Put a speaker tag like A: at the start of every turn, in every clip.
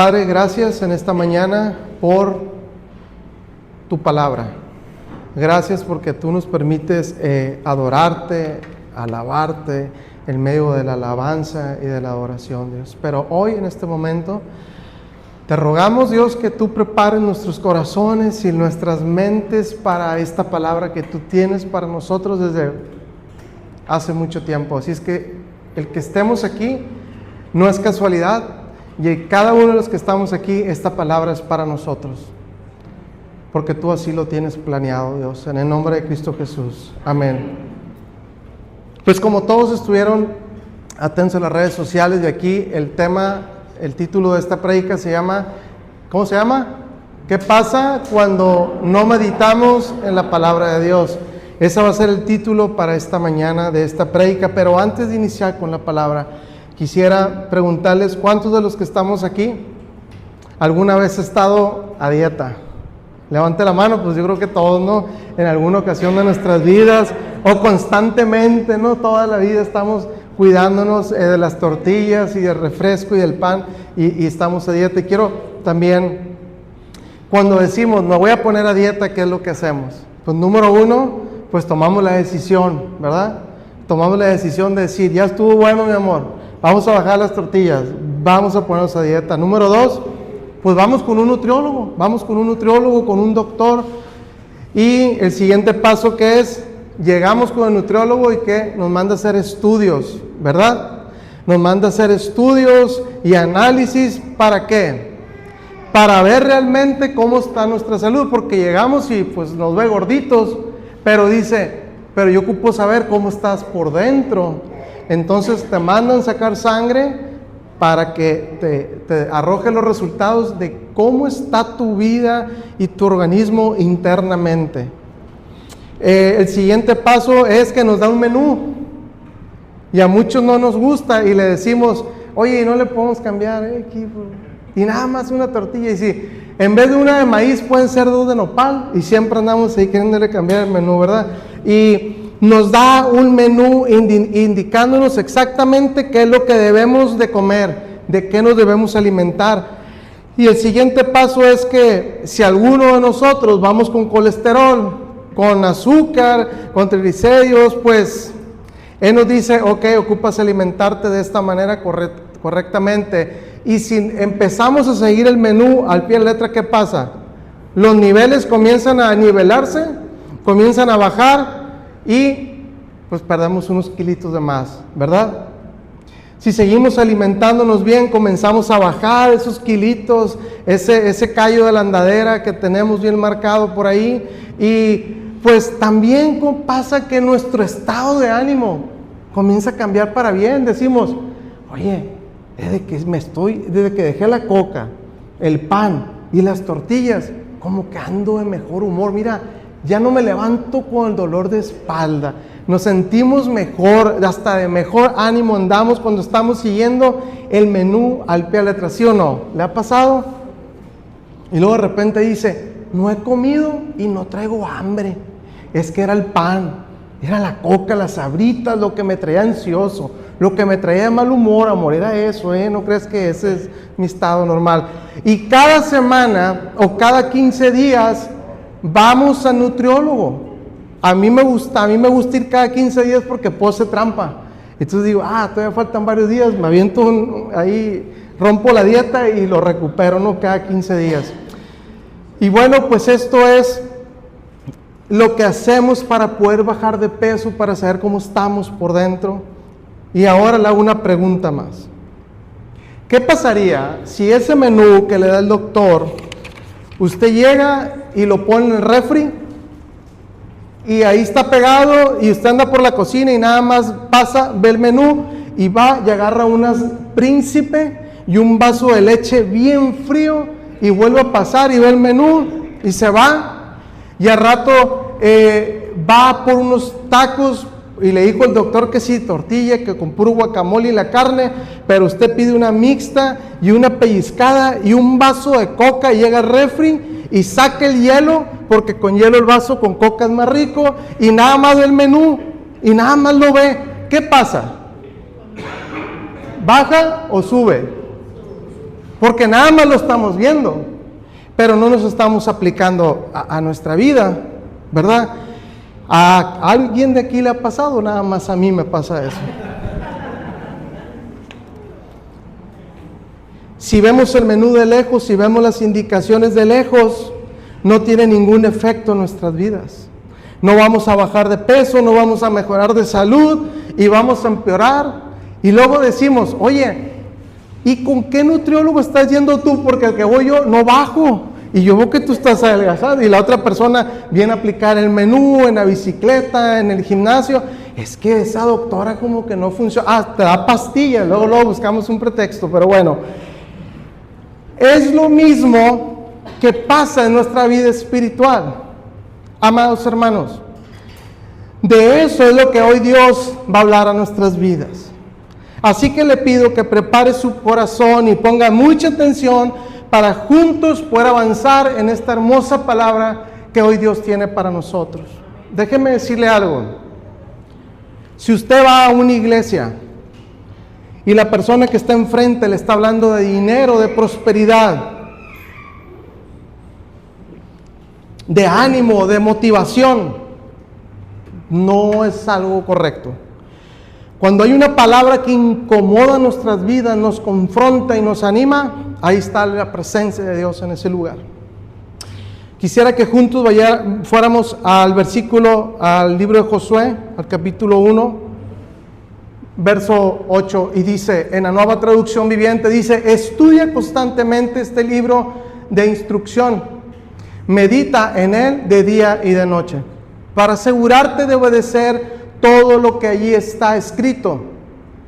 A: Padre, gracias en esta mañana por tu palabra. Gracias porque tú nos permites adorarte, alabarte en medio de la alabanza y de la adoración, Dios. Pero hoy, en este momento, te rogamos, Dios, que tú prepares nuestros corazones y nuestras mentes para esta palabra que tú tienes para nosotros desde hace mucho tiempo. Así es que el que estemos aquí no es casualidad, y cada uno de los que estamos aquí, esta palabra es para nosotros, porque tú así lo tienes planeado, Dios, en el nombre de Cristo Jesús. Amén. Pues como todos estuvieron atentos a las redes sociales de aquí, el título de esta prédica se llama, ¿cómo se llama? ¿Qué pasa cuando no meditamos en la palabra de Dios? Ese va a ser el título para esta mañana de esta prédica. Pero antes de iniciar con la palabra, quisiera preguntarles, ¿cuántos de los que estamos aquí alguna vez ha estado a dieta? Levante la mano. Pues yo creo que todos, ¿no? En alguna ocasión de nuestras vidas, o constantemente, ¿no? Toda la vida estamos cuidándonos de las tortillas y del refresco y del pan, y estamos a dieta. Y quiero también, cuando decimos, me voy a poner a dieta, ¿qué es lo que hacemos? Pues número uno, pues tomamos la decisión, ¿verdad? Tomamos la decisión de decir, ya estuvo bueno, mi amor, vamos a bajar las tortillas, vamos a ponernos a dieta. Número dos, pues vamos con un nutriólogo, con un doctor. Y el siguiente paso, que es, llegamos con el nutriólogo y que nos manda a hacer estudios, ¿verdad? Nos manda a hacer estudios y análisis. ¿Para qué? Para ver realmente cómo está nuestra salud, porque llegamos y pues nos ve gorditos, pero dice, pero yo ocupo saber cómo estás por dentro. Entonces te mandan sacar sangre para que te arroje los resultados de cómo está tu vida y tu organismo internamente. El siguiente paso es que nos da un menú, y a muchos no nos gusta, y le decimos, oye, no le podemos cambiar aquí, y nada más una tortilla. Y si en vez de una de maíz pueden ser dos de nopal, y siempre andamos ahí queriéndole cambiar el menú, ¿verdad? Y nos da un menú indicándonos exactamente qué es lo que debemos de comer, de qué nos debemos alimentar. Y el siguiente paso es que si alguno de nosotros vamos con colesterol, con azúcar, con triglicéridos, pues él nos dice, ok, ocupas alimentarte de esta manera correctamente. Y si empezamos a seguir el menú al pie de la letra, ¿qué pasa? Los niveles comienzan a nivelarse, comienzan a bajar, y pues perdemos unos kilitos de más, ¿verdad? Si seguimos alimentándonos bien, comenzamos a bajar esos kilitos, ese callo de la andadera que tenemos bien marcado por ahí. Y pues también pasa que nuestro estado de ánimo comienza a cambiar para bien. Decimos, oye, desde que dejé la coca, el pan y las tortillas, como que ando de mejor humor. Mira, ya no me levanto con el dolor de espalda. Nos sentimos mejor, hasta de mejor ánimo andamos cuando estamos siguiendo el menú al pie de la letra, ¿sí o no? ¿Le ha pasado? Y luego de repente dice, no he comido y no traigo hambre. Es que era el pan, era la coca, las sabritas, lo que me traía ansioso, lo que me traía de mal humor, amor, era eso, ¿no crees que ese es mi estado normal? Y cada semana o cada 15 días vamos al nutriólogo. A mí me gusta ir cada 15 días porque puedo hacer trampa. Entonces digo, todavía faltan varios días, me aviento ahí, rompo la dieta y lo recupero, ¿no? Cada 15 días. Y bueno, pues esto es lo que hacemos para poder bajar de peso, para saber cómo estamos por dentro. Y ahora le hago una pregunta más. ¿Qué pasaría si ese menú que le da el doctor, usted llega y lo pone en el refri, y ahí está pegado, y usted anda por la cocina y nada más pasa, ve el menú y va y agarra unas Príncipe y un vaso de leche bien frío y vuelve a pasar y ve el menú y se va, y al rato va por unos tacos y le dijo el doctor que sí, tortilla, que con puro guacamole y la carne, pero usted pide una mixta y una pellizcada y un vaso de coca, y llega al refri y saca el hielo, porque con hielo el vaso con coca es más rico, y nada más ve el menú y nada más lo ve. ¿Qué pasa? ¿Baja o sube? Porque nada más lo estamos viendo, pero no nos estamos aplicando a nuestra vida, ¿verdad? ¿A alguien de aquí le ha pasado? Nada más a mí me pasa eso. Si vemos el menú de lejos, si vemos las indicaciones de lejos, no tiene ningún efecto en nuestras vidas. No vamos a bajar de peso, no vamos a mejorar de salud y vamos a empeorar. Y luego decimos, oye, ¿y con qué nutriólogo estás yendo tú? Porque al que voy yo no bajo. Y yo veo que tú estás adelgazado y la otra persona viene a aplicar el menú en la bicicleta, en el gimnasio. Es que esa doctora como que no funciona. Te da pastillas, luego buscamos un pretexto, pero bueno. Es lo mismo que pasa en nuestra vida espiritual, amados hermanos. De eso es lo que hoy Dios va a hablar a nuestras vidas. Así que le pido que prepare su corazón y ponga mucha atención para juntos poder avanzar en esta hermosa palabra que hoy Dios tiene para nosotros. Déjeme decirle algo. Si usted va a una iglesia y la persona que está enfrente le está hablando de dinero, de prosperidad, de ánimo, de motivación, no es algo correcto. Cuando hay una palabra que incomoda nuestras vidas, nos confronta y nos anima, ahí está la presencia de Dios en ese lugar. Quisiera que juntos fuéramos al libro de Josué, al capítulo 1, verso 8, y dice, en la Nueva Traducción Viviente, dice, estudia constantemente este libro de instrucción, medita en él de día y de noche, para asegurarte de obedecer todo lo que allí está escrito.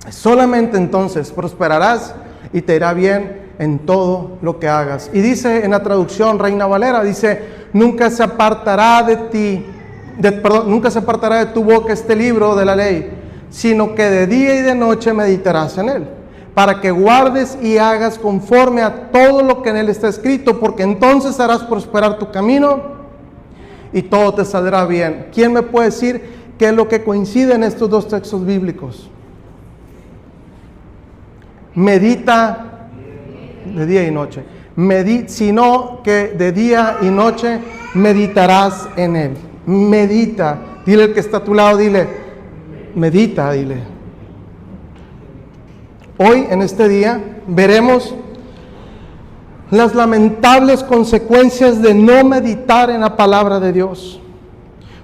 A: Solamente entonces prosperarás y te irá bien en todo lo que hagas. Y dice en la traducción Reina Valera, dice, nunca se apartará de tu boca este libro de la ley, sino que de día y de noche meditarás en él, para que guardes y hagas conforme a todo lo que en él está escrito, porque entonces harás prosperar tu camino y todo te saldrá bien. ¿Quién me puede decir qué es lo que coincide en estos dos textos bíblicos? Medita de día y noche. Sino que de día y noche meditarás en él. Medita. Dile al que está a tu lado, dile, medita, dile. Hoy, en este día, veremos las lamentables consecuencias de no meditar en la palabra de Dios.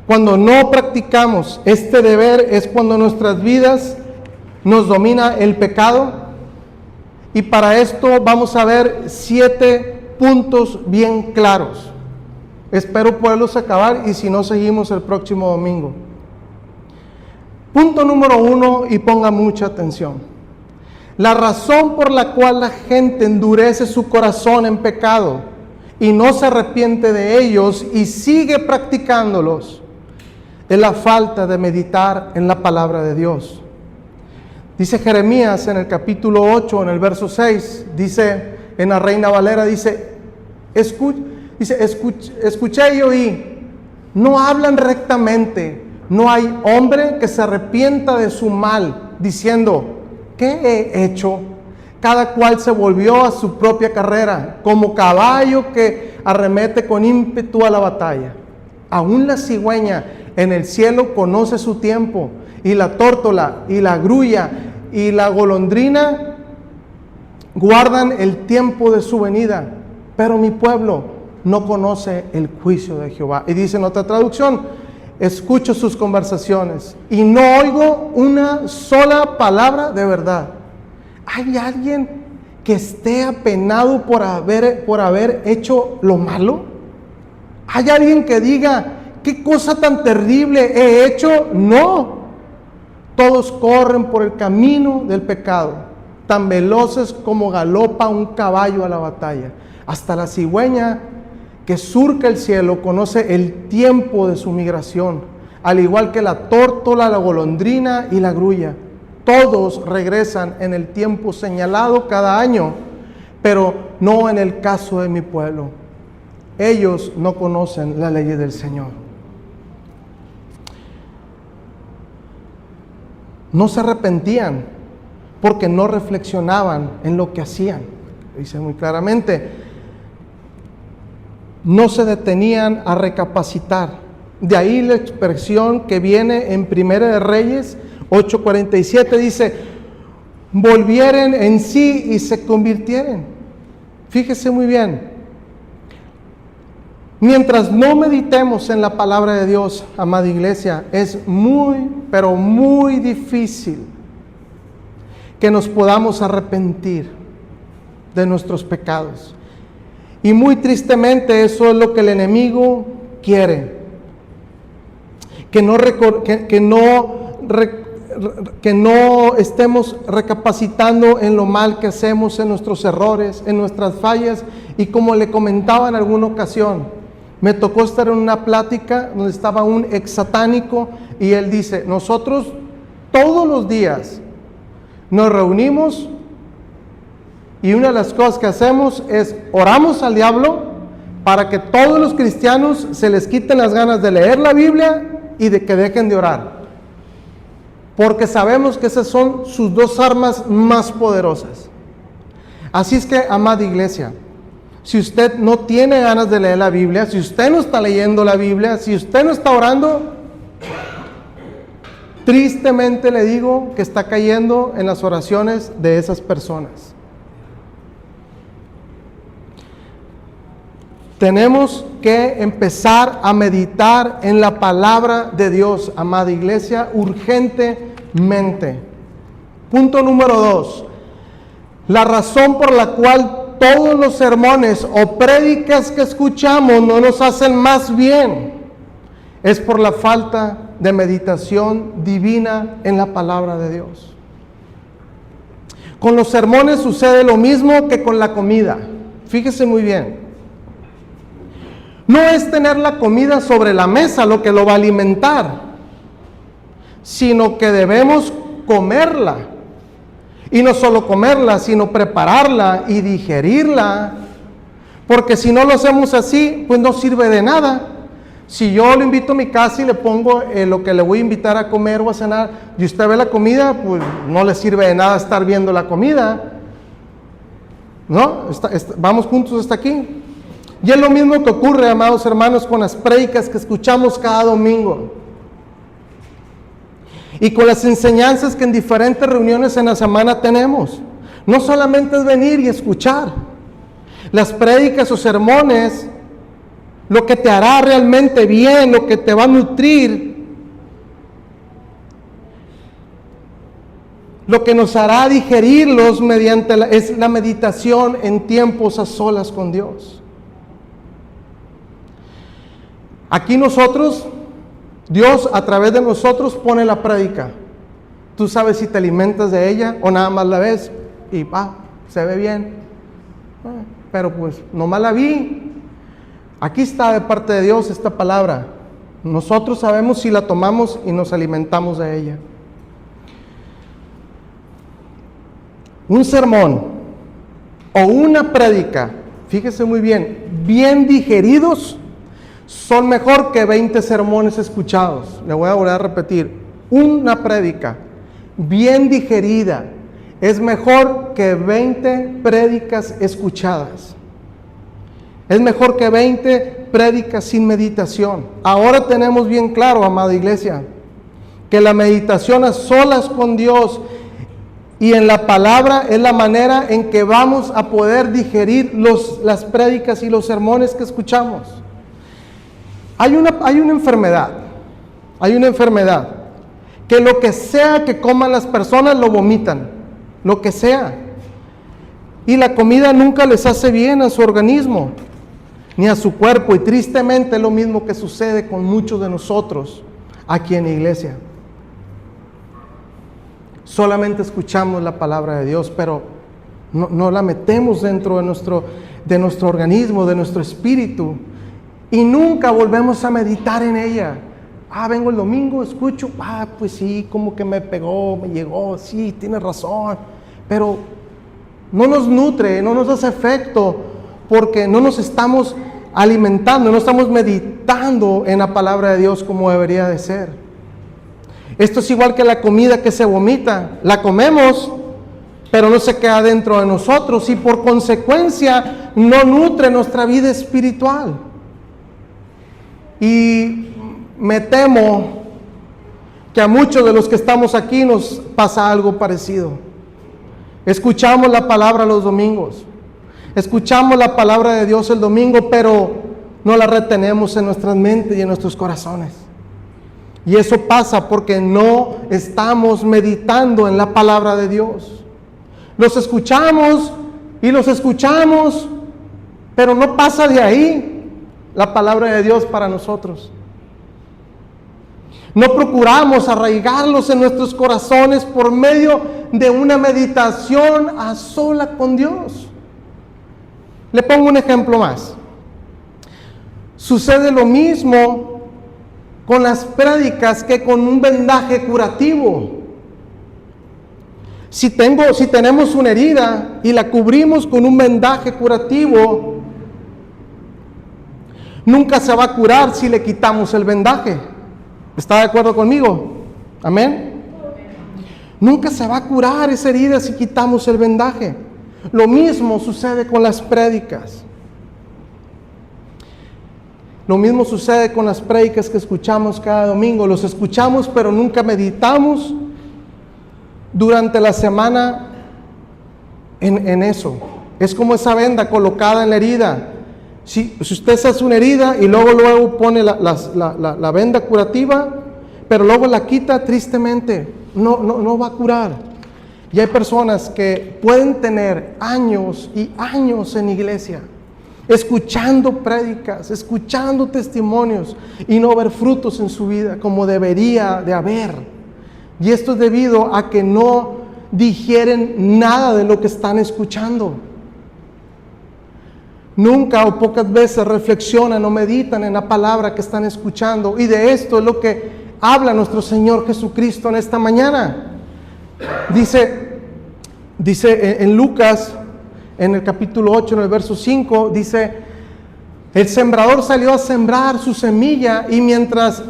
A: Cuando no practicamos este deber es cuando en nuestras vidas nos domina el pecado. Y para esto vamos a ver 7 puntos bien claros. Espero poderlos acabar y si no, seguimos el próximo domingo. Punto número 1, y ponga mucha atención. La razón por la cual la gente endurece su corazón en pecado y no se arrepiente de ellos y sigue practicándolos es la falta de meditar en la palabra de Dios. Dice Jeremías en el capítulo 8, en el verso 6, dice en la Reina Valera, escuché y oí, no hablan rectamente, no hay hombre que se arrepienta de su mal, diciendo, ¿qué he hecho? Cada cual se volvió a su propia carrera, como caballo que arremete con ímpetu a la batalla. Aún la cigüeña en el cielo conoce su tiempo, y la tórtola, y la grulla, y la golondrina guardan el tiempo de su venida, pero mi pueblo no conoce el juicio de Jehová. Y dice en otra traducción, escucho sus conversaciones y no oigo una sola palabra de verdad. ¿Hay alguien que esté apenado por haber hecho lo malo? ¿Hay alguien que diga, qué cosa tan terrible he hecho? No. Todos corren por el camino del pecado, tan veloces como galopa un caballo a la batalla. Hasta la cigüeña que surca el cielo conoce el tiempo de su migración, al igual que la tórtola, la golondrina y la grulla. Todos regresan en el tiempo señalado cada año, pero no en el caso de mi pueblo. Ellos no conocen la ley del Señor. No se arrepentían porque no reflexionaban en lo que hacían. dice muy claramente. No se detenían a recapacitar. De ahí la expresión que viene en Primera de Reyes 8:47, dice, volvieren en sí y se convirtieren. Fíjese muy bien. Mientras no meditemos en la palabra de Dios, amada iglesia, es muy, pero muy difícil que nos podamos arrepentir de nuestros pecados. Y muy tristemente eso es lo que el enemigo quiere. Que no estemos recapacitando en lo mal que hacemos, en nuestros errores, en nuestras fallas. Y como le comentaba en alguna ocasión, me tocó estar en una plática donde estaba un ex satánico y él dice, nosotros todos los días nos reunimos y una de las cosas que hacemos es oramos al diablo para que todos los cristianos se les quiten las ganas de leer la Biblia y de que dejen de orar. Porque sabemos que esas son sus dos armas más poderosas. Así es que, amada iglesia, si usted no tiene ganas de leer la Biblia, si usted no está leyendo la Biblia, si usted no está orando, tristemente le digo que está cayendo en las oraciones de esas personas. Tenemos que empezar a meditar en la palabra de Dios, amada iglesia, urgentemente. Punto número 2. La razón por la cual todos los sermones o prédicas que escuchamos no nos hacen más bien es por la falta de meditación divina en la palabra de Dios. Con los sermones sucede lo mismo que con la comida. Fíjese muy bien. No es tener la comida sobre la mesa lo que lo va a alimentar, sino que debemos comerla. Y no solo comerla, sino prepararla y digerirla. Porque si no lo hacemos así, pues no sirve de nada. Si yo lo invito a mi casa y le pongo lo que le voy a invitar a comer o a cenar, y usted ve la comida, pues no le sirve de nada estar viendo la comida. ¿No? Vamos juntos hasta aquí. Y es lo mismo que ocurre, amados hermanos, con las prédicas que escuchamos cada domingo. Y con las enseñanzas que en diferentes reuniones en la semana tenemos. No solamente es venir y escuchar. Las prédicas o sermones, lo que te hará realmente bien, lo que te va a nutrir, lo que nos hará digerirlos es la meditación en tiempos a solas con Dios. Aquí nosotros, Dios a través de nosotros pone la prédica. Tú sabes si te alimentas de ella o nada más la ves y se ve bien. Pero pues nomás la vi. Aquí está de parte de Dios esta palabra. Nosotros sabemos si la tomamos y nos alimentamos de ella. Un sermón o una prédica, fíjese muy bien digeridos, son mejor que 20 sermones escuchados. Le voy a volver a repetir. Una prédica bien digerida es mejor que 20 prédicas escuchadas. Es mejor que 20 prédicas sin meditación. Ahora tenemos bien claro, amada iglesia, que la meditación a solas con Dios y en la palabra es la manera en que vamos a poder digerir las prédicas y los sermones que escuchamos. Hay una enfermedad, que lo que sea que coman las personas lo vomitan, lo que sea. Y la comida nunca les hace bien a su organismo, ni a su cuerpo. Y tristemente es lo mismo que sucede con muchos de nosotros aquí en la iglesia. Solamente escuchamos la palabra de Dios, pero no la metemos dentro de nuestro organismo, de nuestro espíritu. Y nunca volvemos a meditar en ella. Vengo el domingo, escucho, pues sí, como que me pegó, me llegó, sí, tienes razón. Pero no nos nutre, no nos hace efecto, porque no nos estamos alimentando, no estamos meditando en la palabra de Dios como debería de ser. Esto es igual que la comida que se vomita. La comemos pero no se queda dentro de nosotros y por consecuencia no nutre nuestra vida espiritual. Y me temo que a muchos de los que estamos aquí nos pasa algo parecido. Escuchamos la palabra los domingos, escuchamos la palabra de Dios el domingo, pero no la retenemos en nuestras mentes y en nuestros corazones. Y eso pasa porque no estamos meditando en la palabra de Dios. Los escuchamos y los escuchamos, pero no pasa de ahí la palabra de Dios para nosotros. No procuramos arraigarlos en nuestros corazones por medio de una meditación a sola con Dios. Le pongo un ejemplo más. Sucede lo mismo con las prédicas que con un vendaje curativo. Si tenemos una herida y la cubrimos con un vendaje curativo, nunca se va a curar si le quitamos el vendaje. ¿Está de acuerdo conmigo? ¿Amén? Nunca se va a curar esa herida si quitamos el vendaje. Lo mismo sucede con las prédicas. Lo mismo sucede con las prédicas que escuchamos cada domingo. Los escuchamos, pero nunca meditamos durante la semana en eso. Es como esa venda colocada en la herida. Si usted se hace una herida y luego pone la venda curativa, pero luego la quita, tristemente no va a curar. Y hay personas que pueden tener años y años en iglesia, escuchando prédicas, escuchando testimonios y no ver frutos en su vida como debería de haber. Y esto es debido a que no digieren nada de lo que están escuchando. Nunca o pocas veces reflexionan o meditan en la palabra que están escuchando. Y de esto es lo que habla nuestro Señor Jesucristo en esta mañana. Dice en Lucas, en el capítulo 8, en el verso 5, dice: el sembrador salió a sembrar su semilla y mientras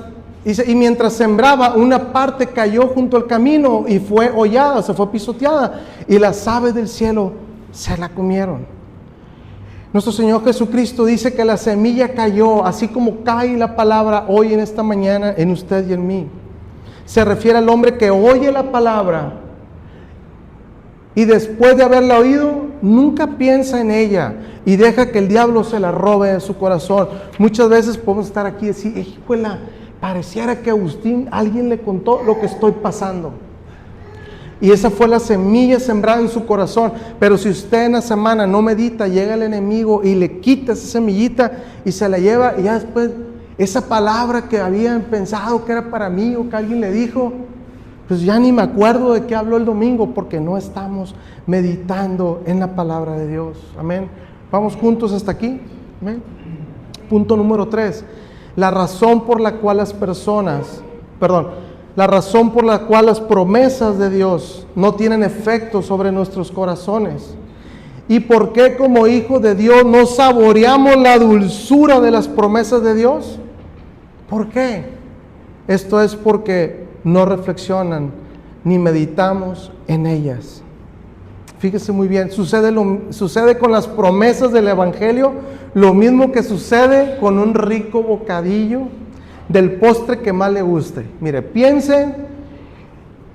A: sembraba, una parte cayó junto al camino y fue hollada, se fue pisoteada, y las aves del cielo se la comieron. Nuestro Señor Jesucristo dice que la semilla cayó, así como cae la palabra hoy en esta mañana en usted y en mí. Se refiere al hombre que oye la palabra y después de haberla oído, nunca piensa en ella y deja que el diablo se la robe de su corazón. Muchas veces podemos estar aquí y decir: híjole, pareciera que Agustín, alguien le contó lo que estoy pasando. Y esa fue la semilla sembrada en su corazón. Pero si usted en la semana no medita, llega el enemigo y le quita esa semillita y se la lleva, y ya después esa palabra que habían pensado que era para mí o que alguien le dijo, pues ya ni me acuerdo de qué habló el domingo, porque no estamos meditando en la palabra de Dios. Amén. Vamos juntos hasta aquí. Amén. Punto número 3. La razón por la cual las promesas de Dios no tienen efecto sobre nuestros corazones. ¿Y por qué como hijos de Dios no saboreamos la dulzura de las promesas de Dios? ¿Por qué? Esto es porque no reflexionan ni meditamos en ellas. Fíjese muy bien, sucede con las promesas del Evangelio lo mismo que sucede con un rico bocadillo del postre que más le guste. Mire, piensen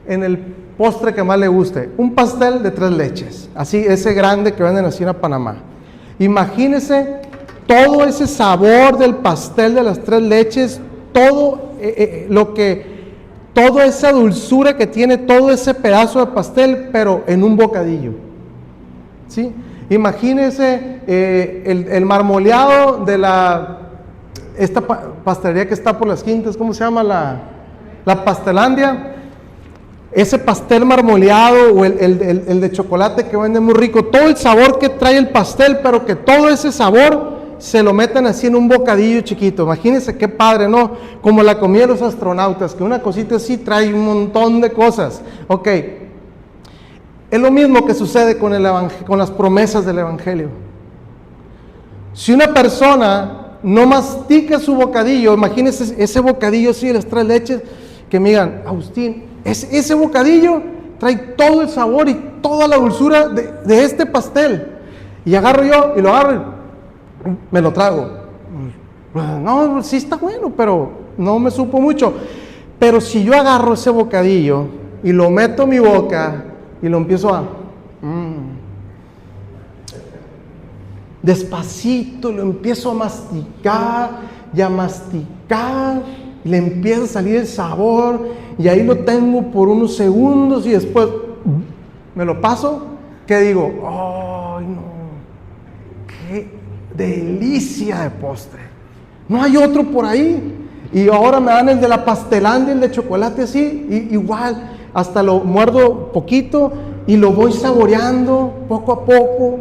A: en el postre que más le guste, un pastel de 3 leches, así, ese grande que venden así en Panamá. Imagínese todo ese sabor del pastel de las 3 leches, toda esa dulzura que tiene todo ese pedazo de pastel, pero en un bocadillo, ¿sí? Imagínese el marmoleado de esta pastelería que está por las Quintas, ¿cómo se llama? La Pastelandia. Ese pastel marmoleado o el de chocolate que vende muy rico, todo el sabor que trae el pastel, pero que todo ese sabor se lo meten así en un bocadillo chiquito. Imagínense qué padre, ¿no? Como la comida de los astronautas, que una cosita así trae un montón de cosas. Ok, es lo mismo que sucede con las promesas del Evangelio. Si una persona no mastica su bocadillo, imagínense ese bocadillo así de las 3 leches, que me digan: Agustín, ese bocadillo trae todo el sabor y toda la dulzura de este pastel. Y agarro yo y lo agarro y me lo trago. No, sí está bueno, pero no me supo mucho. Pero si yo agarro ese bocadillo y lo meto en mi boca y lo empiezo a... despacito lo empiezo a masticar y a masticar, y le empieza a salir el sabor, y ahí lo tengo por unos segundos y después me lo paso, que digo, ¡ay no! ¡Qué delicia de postre! No hay otro por ahí. Y ahora me dan el de la Pastelandia, el de chocolate así, y igual, hasta lo muerdo poquito y lo voy saboreando poco a poco.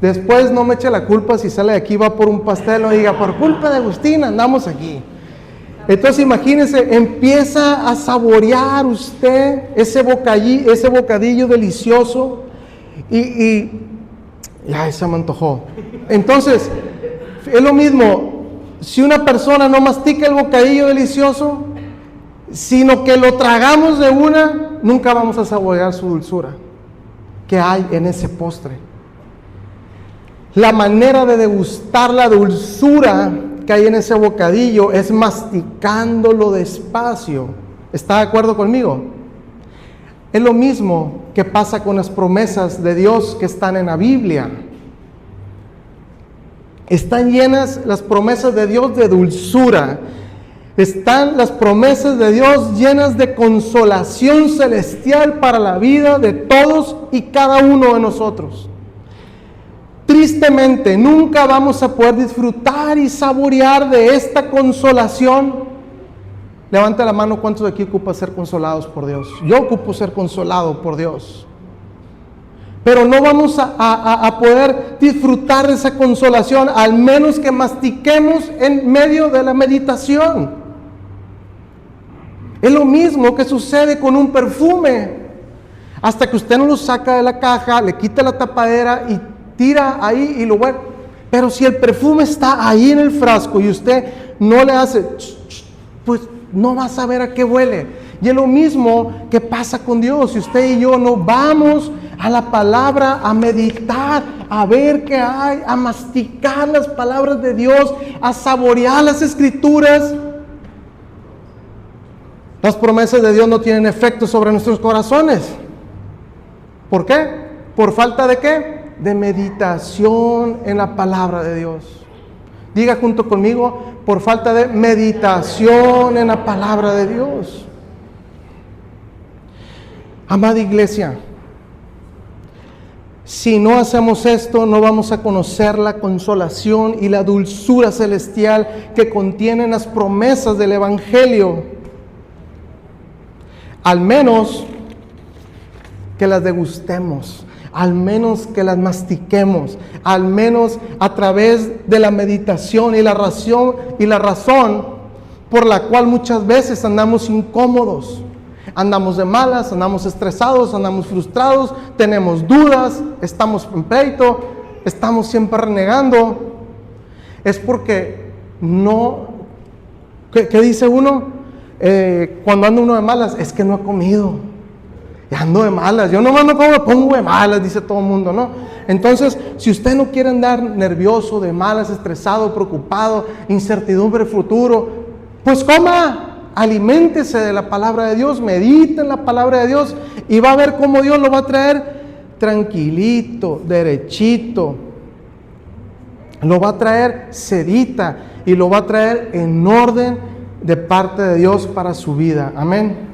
A: Después no me eche la culpa si sale de aquí va por un pastel o diga, por culpa de Agustín andamos aquí. Entonces imagínense, empieza a saborear usted ese bocadillo delicioso y ya se me antojó. Entonces, es lo mismo, si una persona no mastica el bocadillo delicioso, sino que lo tragamos de una, nunca vamos a saborear su dulzura que hay en ese postre. La manera de degustar la dulzura que hay en ese bocadillo es masticándolo despacio. ¿Está de acuerdo conmigo? Es lo mismo que pasa con las promesas de Dios que están en la Biblia. Están llenas las promesas de Dios de dulzura. Están las promesas de Dios llenas de consolación celestial para la vida de todos y cada uno de nosotros. Tristemente, nunca vamos a poder disfrutar y saborear de esta consolación. Levanta la mano, ¿cuántos de aquí ocupan ser consolados por Dios? Yo ocupo ser consolado por Dios. Pero no vamos a poder disfrutar de esa consolación, al menos que mastiquemos en medio de la meditación. Es lo mismo que sucede con un perfume. Hasta que usted no lo saca de la caja, le quita la tapadera y tira ahí y lo vuelve. Pero si el perfume está ahí en el frasco y usted no le hace, pues no va a saber a qué huele. Y es lo mismo que pasa con Dios. Si usted y yo no vamos a la palabra, a meditar, a ver qué hay, a masticar las palabras de Dios, a saborear las escrituras, las promesas de Dios no tienen efecto sobre nuestros corazones. ¿Por qué? ¿Por falta de qué? De meditación en la palabra de Dios. Diga junto conmigo, por falta de meditación en la palabra de Dios. Amada iglesia, si no hacemos esto, no vamos a conocer la consolación y la dulzura celestial que contienen las promesas del Evangelio. Al menos que las degustemos, al menos que las mastiquemos, al menos a través de la meditación y la razón por la cual muchas veces andamos incómodos, andamos de malas, andamos estresados, andamos frustrados, tenemos dudas, estamos en pleito, estamos siempre renegando. Es porque no, ¿qué dice uno? Cuando anda uno de malas, es que no ha comido. Y ando de malas, yo nomás no como, me pongo de malas, dice todo el mundo, ¿no? Entonces, si usted no quiere andar nervioso, de malas, estresado, preocupado, incertidumbre futuro, pues coma, aliméntese de la palabra de Dios, medite en la palabra de Dios y va a ver cómo Dios lo va a traer tranquilito, derechito, lo va a traer sedita y lo va a traer en orden de parte de Dios para su vida. Amén.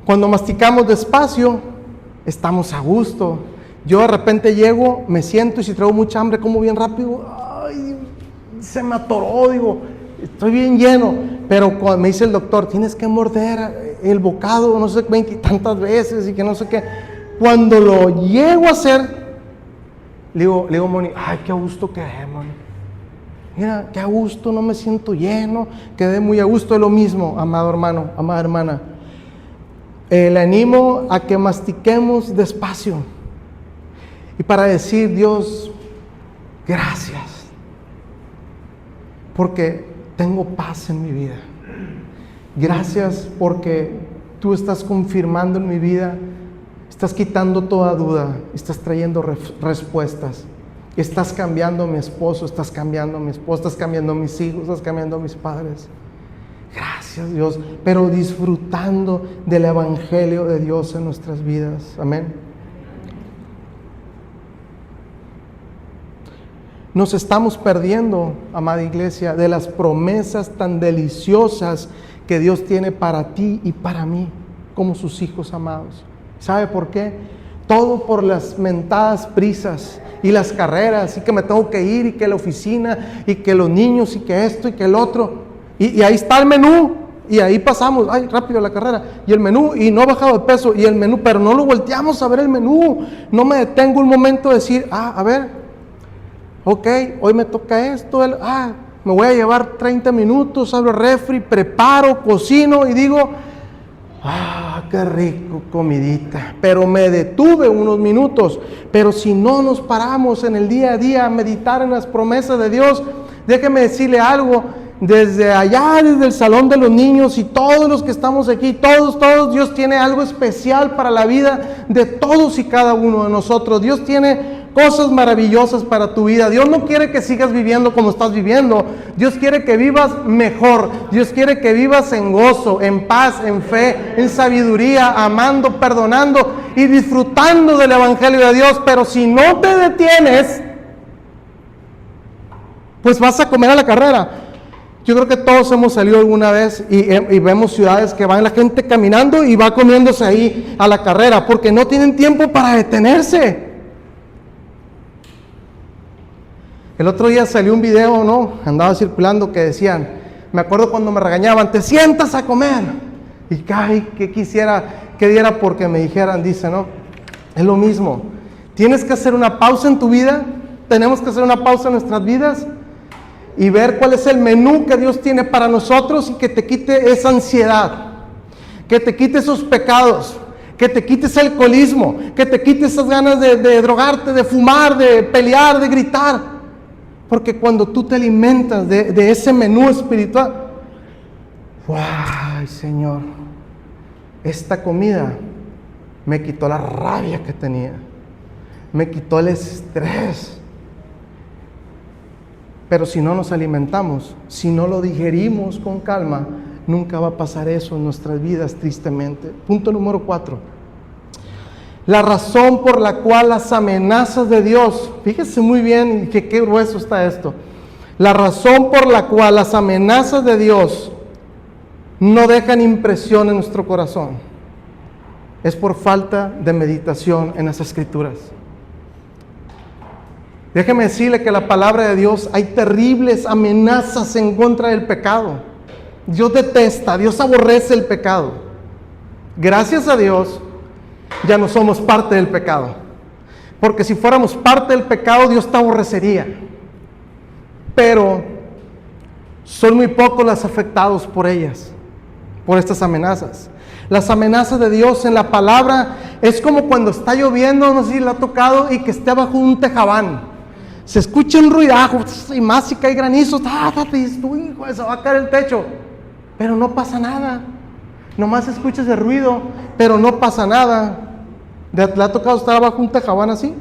A: Cuando masticamos despacio, estamos a gusto. Yo de repente llego, me siento y si traigo mucha hambre, como bien rápido, ay, se me atoró, digo, estoy bien lleno. Pero cuando me dice el doctor, tienes que morder el bocado, no sé, 20 y tantas veces y que no sé qué. Cuando lo llego a hacer, le digo, Moni, ay, qué a gusto quedé, Moni. Mira, qué a gusto, no me siento lleno, quedé muy a gusto. Es lo mismo, amado hermano, amada hermana. Le animo a que mastiquemos despacio y para decir, Dios, gracias, porque tengo paz en mi vida. Gracias porque tú estás confirmando en mi vida, estás quitando toda duda, estás trayendo respuestas. Estás cambiando a mi esposo, estás cambiando a mi esposa, estás cambiando a mis hijos, estás cambiando a mis padres. Gracias, Dios, pero disfrutando del evangelio de Dios en nuestras vidas. Amén. Nos estamos perdiendo, amada iglesia, de las promesas tan deliciosas que Dios tiene para ti y para mí, como sus hijos amados. ¿Sabe por qué? Todo por las mentadas prisas y las carreras, y que me tengo que ir, y que la oficina, y que los niños, y que esto, y que el otro. Y ahí está el menú, y ahí pasamos, ay, rápido la carrera, y el menú, y no he bajado de peso, y el menú, pero no lo volteamos a ver el menú. No me detengo un momento a decir, a ver, ok, hoy me toca esto, me voy a llevar 30 minutos, abro el refri, preparo, cocino, y digo, qué rico comidita, pero me detuve unos minutos. Pero si no nos paramos en el día a día a meditar en las promesas de Dios, déjeme decirle algo, desde allá, desde el salón de los niños y todos los que estamos aquí, todos, Dios tiene algo especial para la vida de todos y cada uno de nosotros. Dios tiene cosas maravillosas para tu vida. Dios no quiere que sigas viviendo como estás viviendo. Dios quiere que vivas mejor. Dios quiere que vivas en gozo, en paz, en fe, en sabiduría, amando, perdonando y disfrutando del evangelio de Dios. Pero si no te detienes, pues vas a comer a la carrera. Yo creo que todos hemos salido alguna vez y vemos ciudades que van la gente caminando y va comiéndose ahí a la carrera porque no tienen tiempo para detenerse. El otro día salió un video, ¿no? Andaba circulando que decían, me acuerdo cuando me regañaban, te sientas a comer. Y ay, que quisiera que diera porque me dijeran, dice, ¿no? Es lo mismo. Tienes que hacer una pausa en tu vida, tenemos que hacer una pausa en nuestras vidas y ver cuál es el menú que Dios tiene para nosotros y que te quite esa ansiedad, que te quite esos pecados, que te quite ese alcoholismo, que te quite esas ganas de drogarte, de fumar, de pelear, de gritar. Porque cuando tú te alimentas de ese menú espiritual, ¡ay, Señor! Esta comida me quitó la rabia que tenía, me quitó el estrés. Pero si no nos alimentamos, si no lo digerimos con calma, nunca va a pasar eso en nuestras vidas, tristemente. Punto número 4. La razón por la cual las amenazas de Dios, fíjese muy bien que qué grueso está esto. La razón por la cual las amenazas de Dios no dejan impresión en nuestro corazón es por falta de meditación en las Escrituras. Déjeme decirle que la palabra de Dios, hay terribles amenazas en contra del pecado. Dios detesta, Dios aborrece el pecado. Gracias a Dios, ya no somos parte del pecado. Porque si fuéramos parte del pecado, Dios te aborrecería. Pero son muy pocos los afectados por ellas, por estas amenazas. Las amenazas de Dios en la palabra es como cuando está lloviendo, no sé si le ha tocado, y que esté bajo un tejabán. Se escucha un ruidajo, y más si cae granizo, y dices, hijo, se va a caer el techo. Pero no pasa nada. Nomás escuchas el ruido, pero no pasa nada. ¿Le ha tocado estar bajo un tejabán así?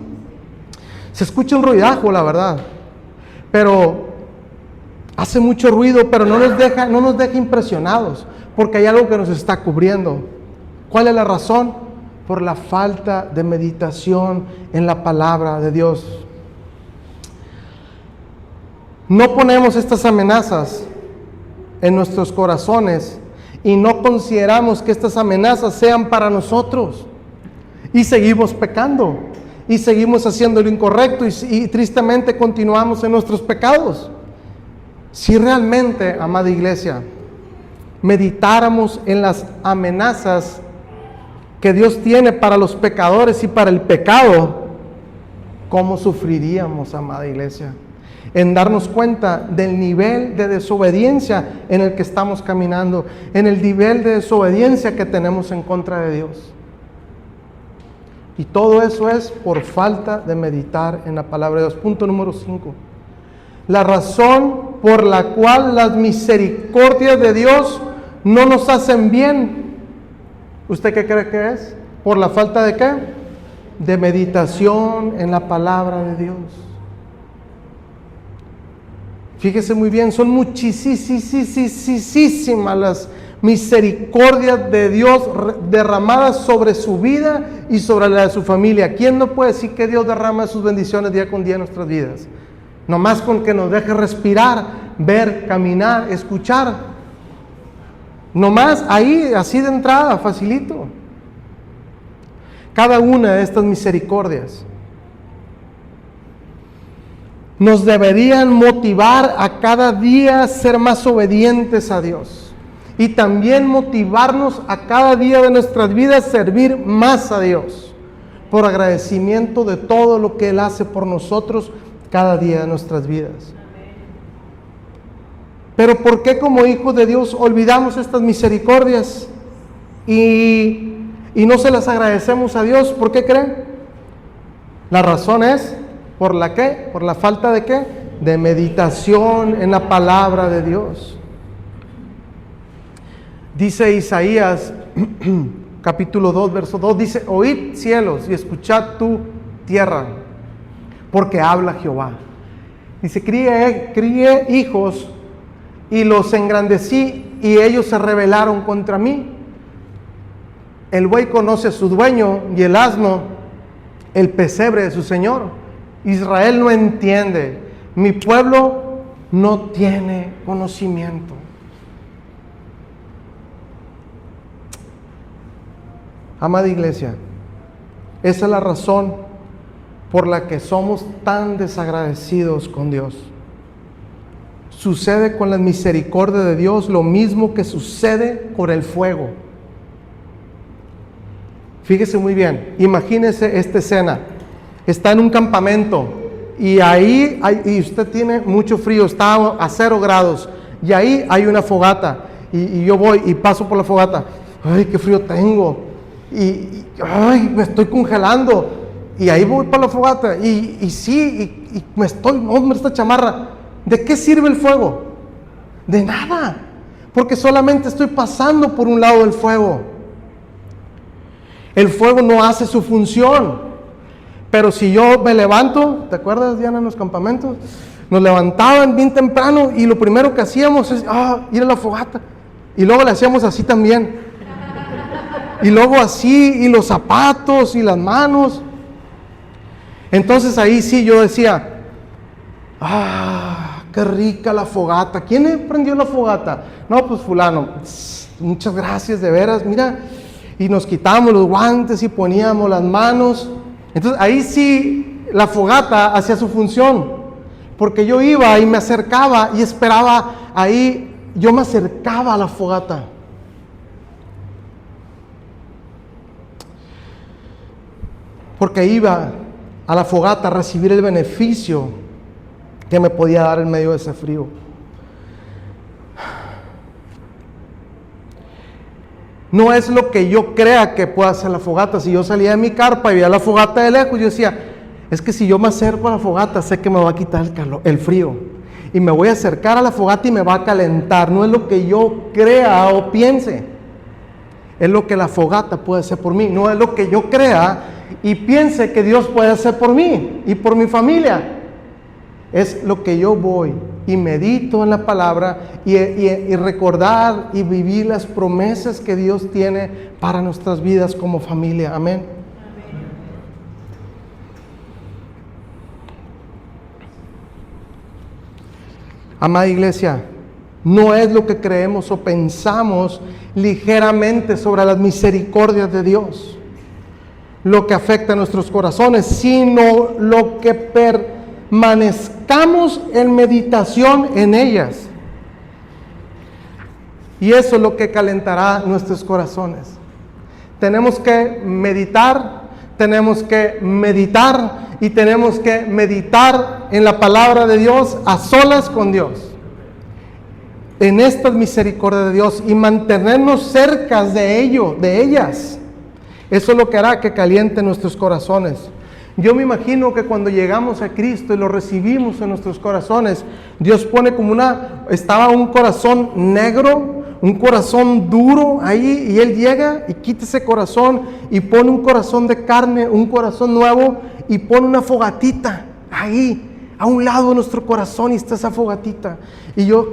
A: Se escucha un ruidajo, la verdad. Pero hace mucho ruido, pero no nos deja impresionados, porque hay algo que nos está cubriendo. ¿Cuál es la razón? Por la falta de meditación en la palabra de Dios. No ponemos estas amenazas en nuestros corazones y no consideramos que estas amenazas sean para nosotros. Y seguimos pecando y seguimos haciendo lo incorrecto y tristemente continuamos en nuestros pecados. Si realmente, amada iglesia, meditáramos en las amenazas que Dios tiene para los pecadores y para el pecado, ¿cómo sufriríamos, amada iglesia? En darnos cuenta del nivel de desobediencia en el que estamos caminando, en el nivel de desobediencia que tenemos en contra de Dios. Y todo eso es por falta de meditar en la palabra de Dios. Punto número 5. La razón por la cual las misericordias de Dios no nos hacen bien ¿Usted qué cree que es? ¿Por la falta de qué? De meditación en la palabra de Dios. Fíjese muy bien, son muchísimas las misericordias de Dios derramadas sobre su vida y sobre la de su familia. ¿Quién no puede decir que Dios derrama sus bendiciones día con día en nuestras vidas? Nomás con que nos deje respirar, ver, caminar, escuchar. Nomás ahí, así de entrada, facilito. Cada una de estas misericordias nos deberían motivar a cada día ser más obedientes a Dios. Y también motivarnos a cada día de nuestras vidas servir más a Dios. Por agradecimiento de todo lo que Él hace por nosotros cada día de nuestras vidas. Pero ¿por qué como hijos de Dios olvidamos estas misericordias y no se las agradecemos a Dios? ¿Por qué creen? La razón es, ¿por la qué? Por la falta de qué? De meditación en la palabra de Dios. Dice Isaías, capítulo 2, verso 2, dice: oíd cielos y escuchad tu tierra, porque habla Jehová. Dice: crié hijos y los engrandecí y ellos se rebelaron contra mí. El buey conoce a su dueño y el asno el pesebre de su señor. Israel no entiende, mi pueblo no tiene conocimiento. Amada iglesia, esa es la razón por la que somos tan desagradecidos con Dios. Sucede con la misericordia de Dios lo mismo que sucede con el fuego. Fíjese muy bien, imagínese esta escena. Está en un campamento y ahí y usted tiene mucho frío, está a 0 grados y ahí hay una fogata y yo voy y paso por la fogata. Ay, qué frío tengo ay, me estoy congelando y ahí voy para la fogata y me estoy, hombre, esta chamarra. ¿De qué sirve el fuego? De nada, porque solamente estoy pasando por un lado del fuego. El fuego no hace su función. Pero si yo me levanto, ¿te acuerdas, Diana, en los campamentos? Nos levantaban bien temprano y lo primero que hacíamos es ir a la fogata. Y luego le hacíamos así también. Y luego así, y los zapatos y las manos. Entonces ahí sí yo decía: qué rica la fogata. ¿Quién prendió la fogata? No, pues fulano. Muchas gracias, de veras, mira. Y nos quitábamos los guantes y poníamos las manos. Entonces ahí sí la fogata hacía su función, porque yo iba y me acercaba y esperaba ahí, yo me acercaba a la fogata. Porque iba a la fogata a recibir el beneficio que me podía dar en medio de ese frío. No es lo que yo crea que pueda hacer la fogata. Si yo salía de mi carpa y veía la fogata de lejos, yo decía: es que si yo me acerco a la fogata, sé que me va a quitar el calor, el frío. Y me voy a acercar a la fogata y me va a calentar. No es lo que yo crea o piense. Es lo que la fogata puede hacer por mí. No es lo que yo crea y piense que Dios puede hacer por mí y por mi familia. Es lo que yo voy y medito en la palabra y recordar y vivir las promesas que Dios tiene para nuestras vidas como familia. Amén. Amada iglesia, no es lo que creemos o pensamos ligeramente sobre las misericordias de Dios lo que afecta a nuestros corazones, sino lo que permanezcamos en meditación en ellas. Y eso es lo que calentará nuestros corazones. Tenemos que meditar y tenemos que meditar en la palabra de Dios a solas con Dios, en estas misericordias de Dios, y mantenernos cerca de ellas. Eso es lo que hará que caliente nuestros corazones. Yo me imagino que cuando llegamos a Cristo y lo recibimos en nuestros corazones, Dios pone estaba un corazón negro, un corazón duro ahí, y Él llega y quita ese corazón y pone un corazón de carne, un corazón nuevo, y pone una fogatita ahí, a un lado de nuestro corazón, y está esa fogatita. Y yo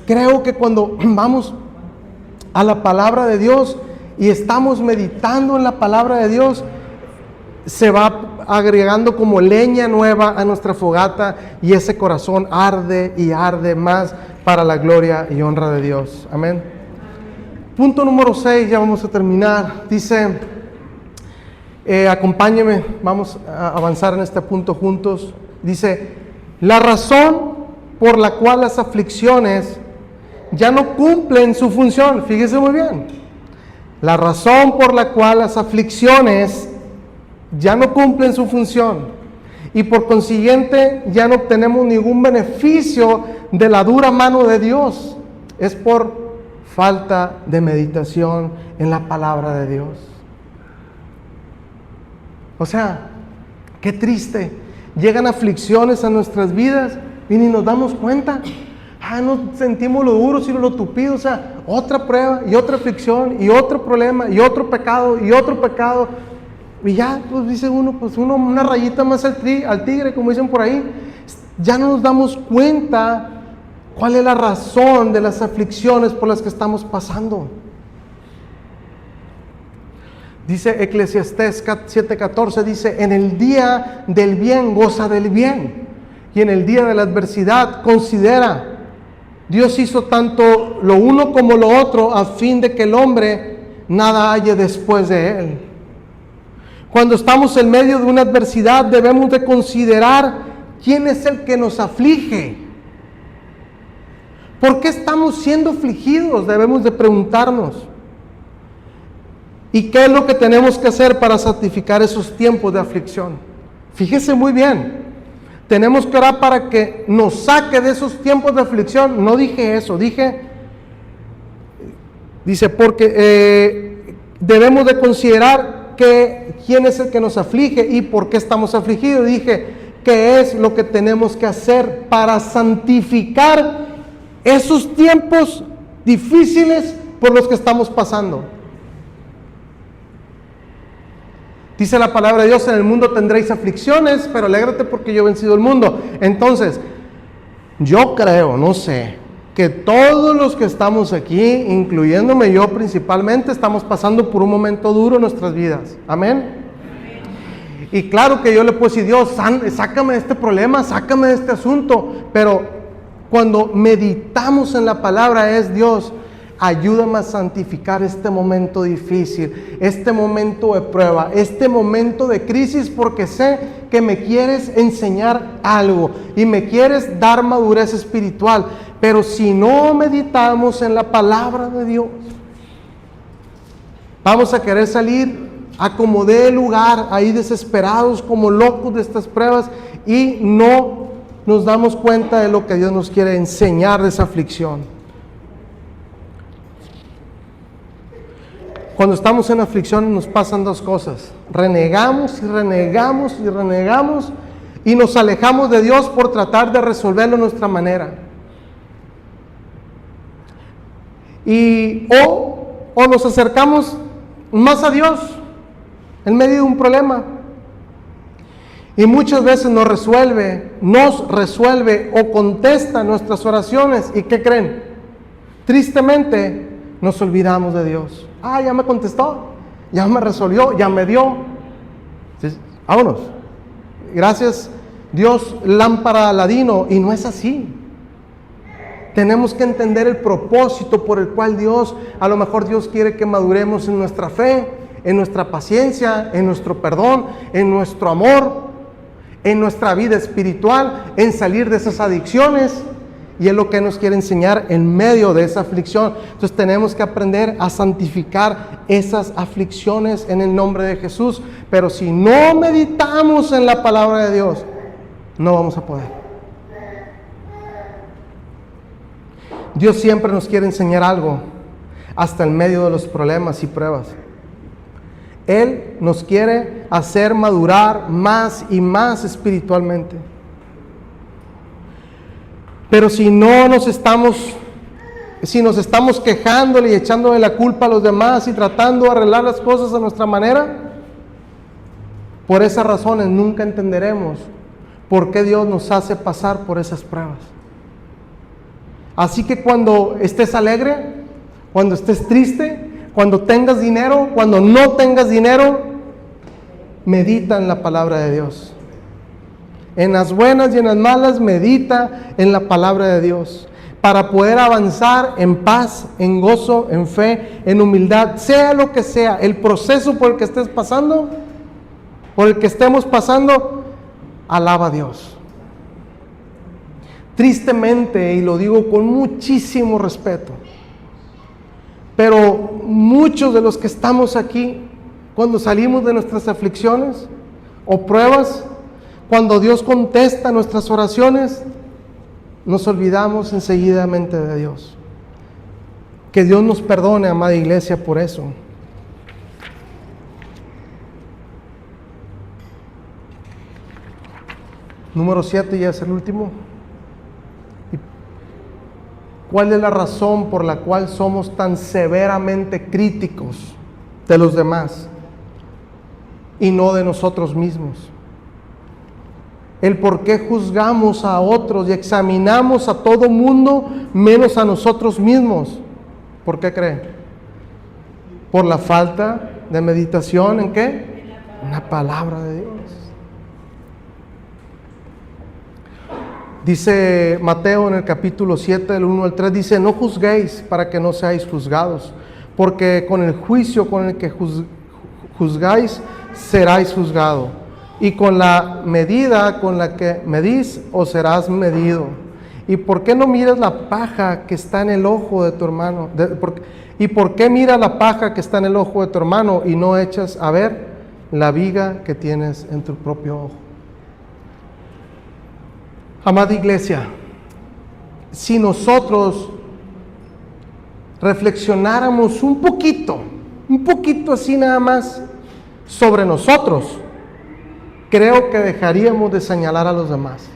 A: creo que cuando vamos a la palabra de Dios y estamos meditando en la palabra de Dios, se va agregando como leña nueva a nuestra fogata, y ese corazón arde y arde más para la gloria y honra de Dios. Amén. Punto número 6, ya vamos a terminar. Dice, acompáñeme, vamos a avanzar en este punto juntos. Dice, la razón por la cual las aflicciones ya no cumplen su función. Fíjese muy bien. La razón por la cual las aflicciones ya no cumplen su función, y por consiguiente ya no obtenemos ningún beneficio de la dura mano de Dios, es por falta de meditación en la palabra de Dios. O sea, qué triste. Llegan aflicciones a nuestras vidas y ni nos damos cuenta. No sentimos lo duro, sino lo tupido. O sea, otra prueba y otra aflicción y otro problema y otro pecado y otro pecado. Y ya, pues dice uno, una rayita más al tigre, como dicen por ahí. Ya no nos damos cuenta cuál es la razón de las aflicciones por las que estamos pasando. Dice Eclesiastés 7:14, dice, en el día del bien goza del bien, y en el día de la adversidad considera. Dios hizo tanto lo uno como lo otro a fin de que el hombre nada halle después de él. Cuando estamos en medio de una adversidad, debemos de considerar quién es el que nos aflige. ¿Por qué estamos siendo afligidos? Debemos de preguntarnos. ¿Y qué es lo que tenemos que hacer para santificar esos tiempos de aflicción? Fíjese muy bien. Tenemos que orar para que nos saque de esos tiempos de aflicción. No dije eso, dice, porque debemos de considerar quién es el que nos aflige y por qué estamos afligidos. Dije, ¿qué es lo que tenemos que hacer para santificar esos tiempos difíciles por los que estamos pasando? Dice la palabra de Dios, en el mundo tendréis aflicciones, pero alégrate porque yo he vencido el mundo. Entonces, yo creo, no sé, que todos los que estamos aquí, incluyéndome yo principalmente, estamos pasando por un momento duro en nuestras vidas. Amén. Y claro que yo le puedo decir, Dios, sácame de este problema, sácame de este asunto. Pero cuando meditamos en la palabra es, Dios, ayúdame a santificar este momento difícil, este momento de prueba, este momento de crisis, porque sé que me quieres enseñar algo y me quieres dar madurez espiritual. Pero si no meditamos en la palabra de Dios, vamos a querer salir a como dé lugar, ahí desesperados, como locos de estas pruebas, y no nos damos cuenta de lo que Dios nos quiere enseñar de esa aflicción. Cuando estamos en aflicción nos pasan dos cosas: renegamos y renegamos y renegamos, y nos alejamos de Dios por tratar de resolverlo a nuestra manera. O nos acercamos más a Dios en medio de un problema, y muchas veces nos resuelve o contesta nuestras oraciones. ¿Y qué creen? Tristemente nos olvidamos de Dios. Ya me contestó, ya me resolvió, ya me dio. Entonces, vámonos. Gracias Dios, lámpara Aladino. Y no es así. Tenemos que entender el propósito por el cual a lo mejor Dios quiere que maduremos en nuestra fe, en nuestra paciencia, en nuestro perdón, en nuestro amor, en nuestra vida espiritual, en salir de esas adicciones. Y es lo que nos quiere enseñar en medio de esa aflicción. Entonces tenemos que aprender a santificar esas aflicciones en el nombre de Jesús. Pero si no meditamos en la palabra de Dios, no vamos a poder. Dios siempre nos quiere enseñar algo, hasta en medio de los problemas y pruebas. Él nos quiere hacer madurar más y más espiritualmente. Pero si no nos estamos si nos estamos quejándole y echándole la culpa a los demás y tratando de arreglar las cosas a nuestra manera, por esas razones nunca entenderemos por qué Dios nos hace pasar por esas pruebas. Así que cuando estés alegre, cuando estés triste, cuando tengas dinero, cuando no tengas dinero, medita en la palabra de Dios. En las buenas y en las malas, medita en la palabra de Dios, para poder avanzar en paz, en gozo, en fe, en humildad, sea lo que sea, el proceso por el que estés pasando, por el que estemos pasando, alaba a Dios. Tristemente, y lo digo con muchísimo respeto, pero muchos de los que estamos aquí, cuando salimos de nuestras aflicciones o pruebas, cuando Dios contesta nuestras oraciones, nos olvidamos enseguidamente de Dios. Que Dios nos perdone, amada iglesia, por eso. Número 7, ya es el último. ¿Cuál es la razón por la cual somos tan severamente críticos de los demás y no de nosotros mismos? El por qué juzgamos a otros y examinamos a todo mundo menos a nosotros mismos. ¿Por qué cree? Por la falta de meditación ¿en qué? En la palabra de Dios. Dice Mateo en el capítulo 7, del 1 al 3, dice: no juzguéis para que no seáis juzgados, porque con el juicio con el que juzgáis, seráis juzgados, y con la medida con la que medís, os serás medido. ¿Y por qué no miras la paja que está en el ojo de tu hermano? ¿Y por qué miras la paja que está en el ojo de tu hermano y no echas a ver la viga que tienes en tu propio ojo? Amada iglesia, si nosotros reflexionáramos un poquito así nada más sobre nosotros, creo que dejaríamos de señalar a los demás.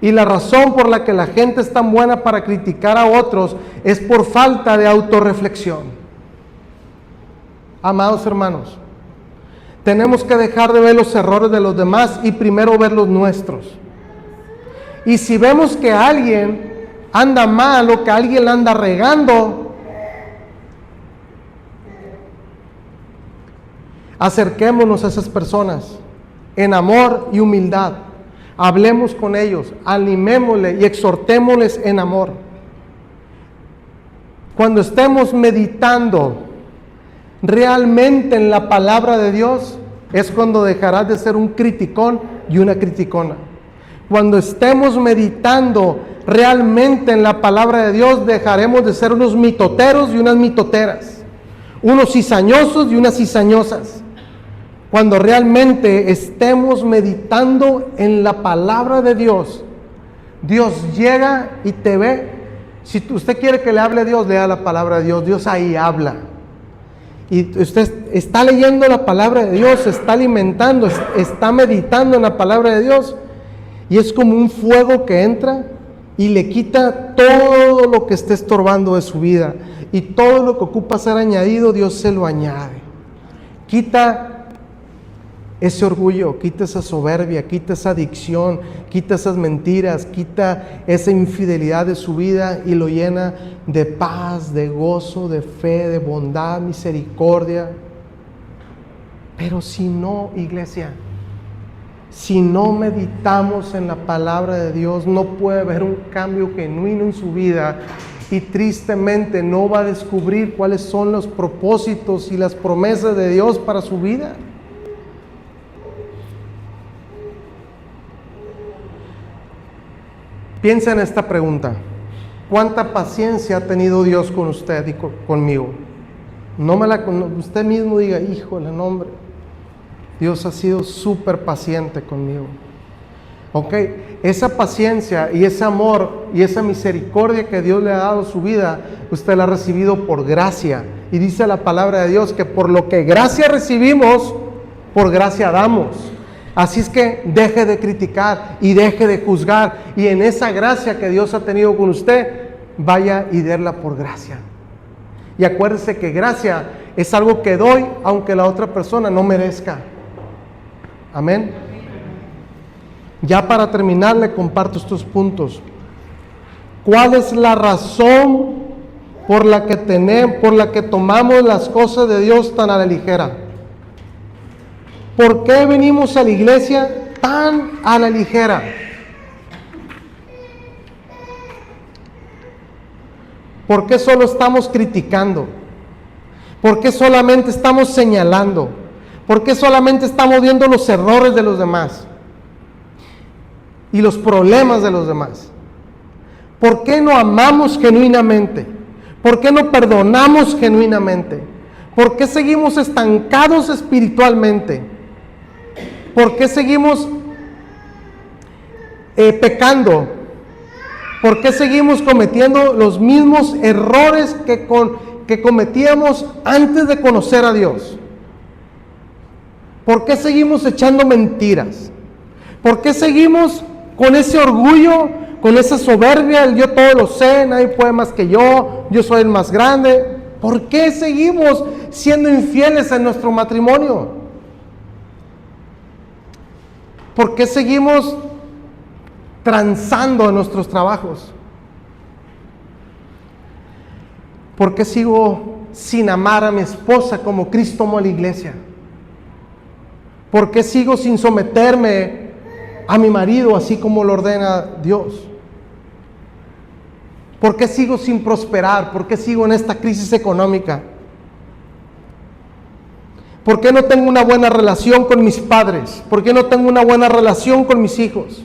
A: Y la razón por la que la gente es tan buena para criticar a otros es por falta de autorreflexión. Amados hermanos, tenemos que dejar de ver los errores de los demás y primero ver los nuestros. Y si vemos que alguien anda mal o que alguien la anda regando, acerquémonos a esas personas en amor y humildad. Hablemos con ellos, animémosle y exhortémosles en amor. Cuando estemos meditando realmente en la palabra de Dios, es cuando dejarás de ser un criticón y una criticona. Cuando estemos meditando realmente en la palabra de Dios, dejaremos de ser unos mitoteros y unas mitoteras, unos cizañosos y unas cizañosas. Cuando realmente estemos meditando en la palabra de Dios, Dios llega y te ve. Si usted quiere que le hable a Dios, lea la palabra de Dios. Dios ahí habla. Y usted está leyendo la palabra de Dios, se está alimentando, está meditando en la palabra de Dios. Y es como un fuego que entra y le quita todo lo que esté estorbando de su vida. Y todo lo que ocupa ser añadido, Dios se lo añade. Quita ese orgullo, quita esa soberbia, quita esa adicción, quita esas mentiras, quita esa infidelidad de su vida y lo llena de paz, de gozo, de fe, de bondad, misericordia. Pero si no, iglesia, si no meditamos en la palabra de Dios, no puede haber un cambio genuino en su vida y tristemente no va a descubrir cuáles son los propósitos y las promesas de Dios para su vida. Piensa en esta pregunta: ¿cuánta paciencia ha tenido Dios con usted y conmigo? Usted mismo diga: híjole, no, hombre, Dios ha sido súper paciente conmigo. Ok, esa paciencia y ese amor y esa misericordia que Dios le ha dado a su vida, usted la ha recibido por gracia. Y dice la palabra de Dios que por lo que gracia recibimos, por gracia damos. Así es que deje de criticar y deje de juzgar. Y en esa gracia que Dios ha tenido con usted, vaya y déla por gracia. Y acuérdese que gracia es algo que doy aunque la otra persona no merezca. Amén. Ya para terminar le comparto estos puntos. ¿Cuál es la razón por la que tomamos las cosas de Dios tan a la ligera? ¿Por qué venimos a la iglesia tan a la ligera? ¿Por qué solo estamos criticando? ¿Por qué solamente estamos señalando? ¿Por qué solamente estamos viendo los errores de los demás y los problemas de los demás? ¿Por qué no amamos genuinamente? ¿Por qué no perdonamos genuinamente? ¿Por qué seguimos estancados espiritualmente? ¿Por qué seguimos pecando? ¿Por qué seguimos cometiendo los mismos errores que cometíamos antes de conocer a Dios? ¿Por qué seguimos echando mentiras? ¿Por qué seguimos con ese orgullo, con esa soberbia, el yo todo lo sé, nadie puede más que yo soy el más grande? ¿Por qué seguimos siendo infieles en nuestro matrimonio? ¿Por qué seguimos transando en nuestros trabajos? ¿Por qué sigo sin amar a mi esposa como Cristo amó a la iglesia? ¿Por qué sigo sin someterme a mi marido así como lo ordena Dios? ¿Por qué sigo sin prosperar? ¿Por qué sigo en esta crisis económica? ¿Por qué no tengo una buena relación con mis padres? ¿Por qué no tengo una buena relación con mis hijos?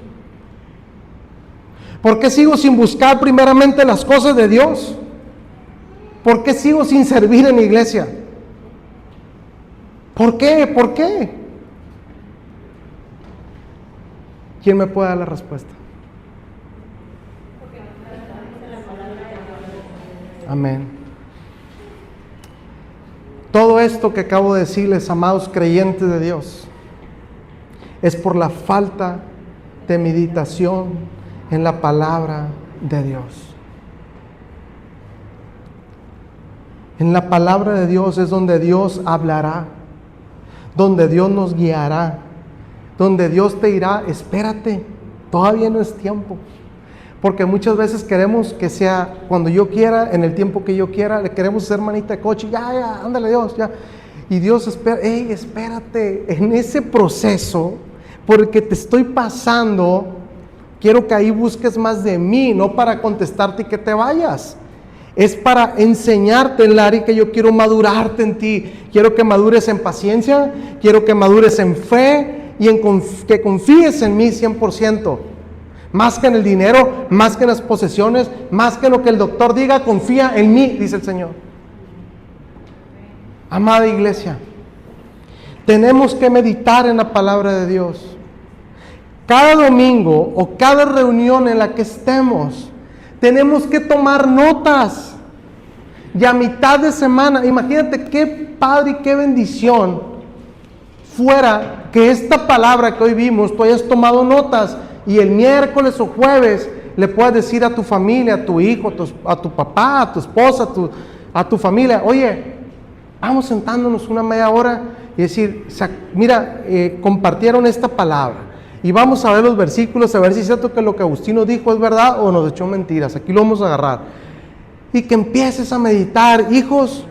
A: ¿Por qué sigo sin buscar primeramente las cosas de Dios? ¿Por qué sigo sin servir en la iglesia? ¿Por qué? ¿Por qué? ¿Quién me puede dar la respuesta? Amén. Todo esto que acabo de decirles, amados creyentes de Dios, es por la falta de meditación en la palabra de Dios. En la palabra de Dios es donde Dios hablará, donde Dios nos guiará, donde Dios te dirá, espérate, todavía no es tiempo. Porque muchas veces queremos que sea cuando yo quiera, en el tiempo que yo quiera, le queremos hacer manita de coche, ya, ándale Dios, ya. Y Dios espera, espérate, en ese proceso, por el que te estoy pasando, quiero que ahí busques más de mí, no para contestarte y que te vayas. Es para enseñarte en el área que yo quiero madurarte en ti. Quiero que madures en paciencia, quiero que madures en fe y que confíes en mí 100%. Más que en el dinero, más que en las posesiones, más que en lo que el doctor diga, confía en mí, dice el Señor. Amada iglesia, tenemos que meditar en la palabra de Dios. Cada domingo o cada reunión en la que estemos, tenemos que tomar notas. Y a mitad de semana, imagínate qué padre y qué bendición fuera que esta palabra que hoy vimos, tú hayas tomado notas y el miércoles o jueves le puedas decir a tu familia, a tu hijo, a tu papá, a tu esposa, a tu familia, oye, vamos sentándonos una media hora y decir, mira, compartieron esta palabra y vamos a ver los versículos, a ver si es cierto que lo que Agustino dijo es verdad o nos echó mentiras. Aquí lo vamos a agarrar y que empieces a meditar, hijos,